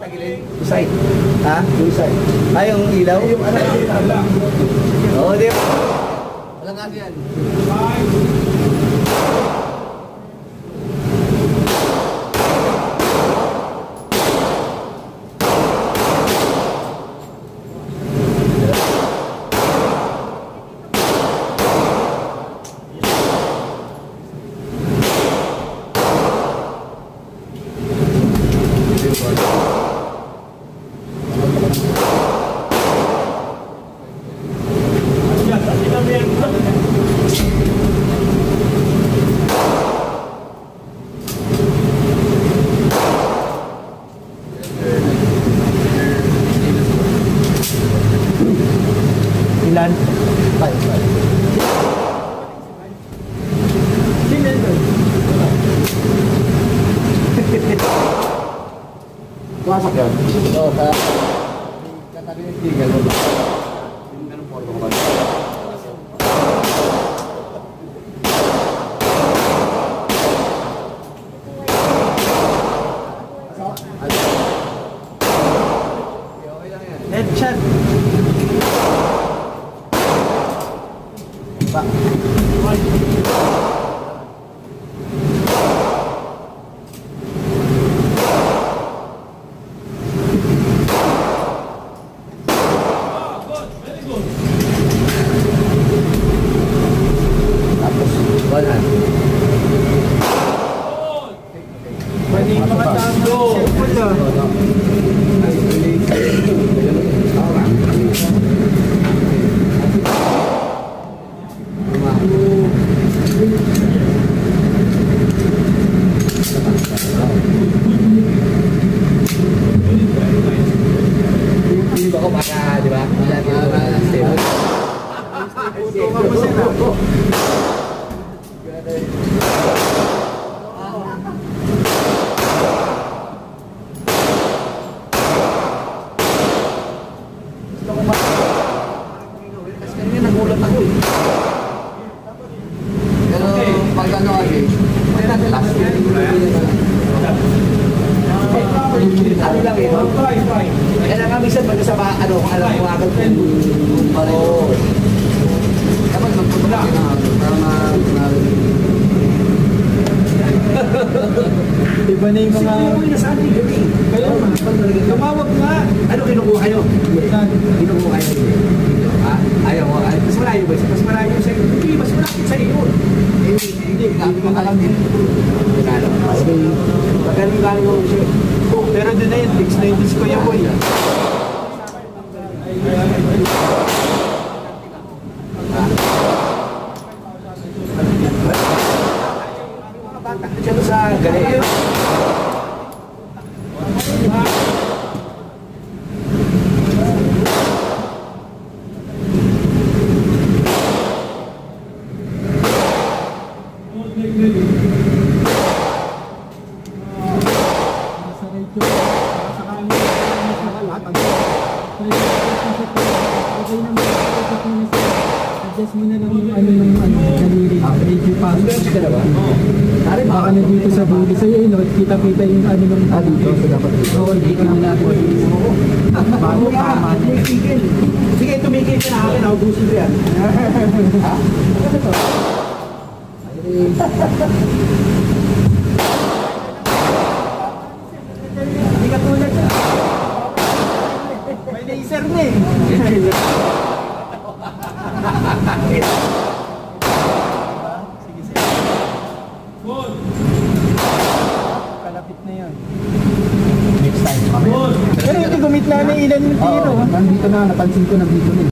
Tagilid. Side. Ha? Yung side. Ah, yung ilaw? Yung ano yung ilaw. Oo, di ba? Walang kasi yan. Ilan? 5. Pumasok yan? Oo, katabi ng tigal. Yung ganun po ko ba? Headshot. Pwede mga tango. Hindi ba ko para, di ba? Nagulat ako eh. Pero pag ano kasi, may natin last year. Ano lang eh, no? Kaya lang kami saan mag-asama, ano, kung alam mo agad kung pareho. Dapat magpunta na para Iba na yung mga... Sinuwi na sa ating gabi. Kaya tumawag nga. Ano kinukuha kayo? Kinukuha kayo. Ayaw mo. Mas malayo ba? Mas malayo sa iyo. Hindi, mas malapit sa iyo. Hindi, kami ka lang din. Magaling-galing ako siya. Pero doon na yun, fix na yung disco yan, boy. Siya sa galing. Adjust mo na lang yung ano ng daliri. Medyo fast. Ka na ba? Baka na dito sa dulo sa'yo, kita-kita yung ano ng dito sa dapat dito. Oo, dito na natin. Bago tama na. Sige, tumigil ka na akin. Naubusin ko yan. Ha? Ano to? Hindi ka tulad. May laser na eh. Kalapit na yun. Next time. Pero ito gumitla na ilan yung tiro. Nandito na, napansin ko nandito na.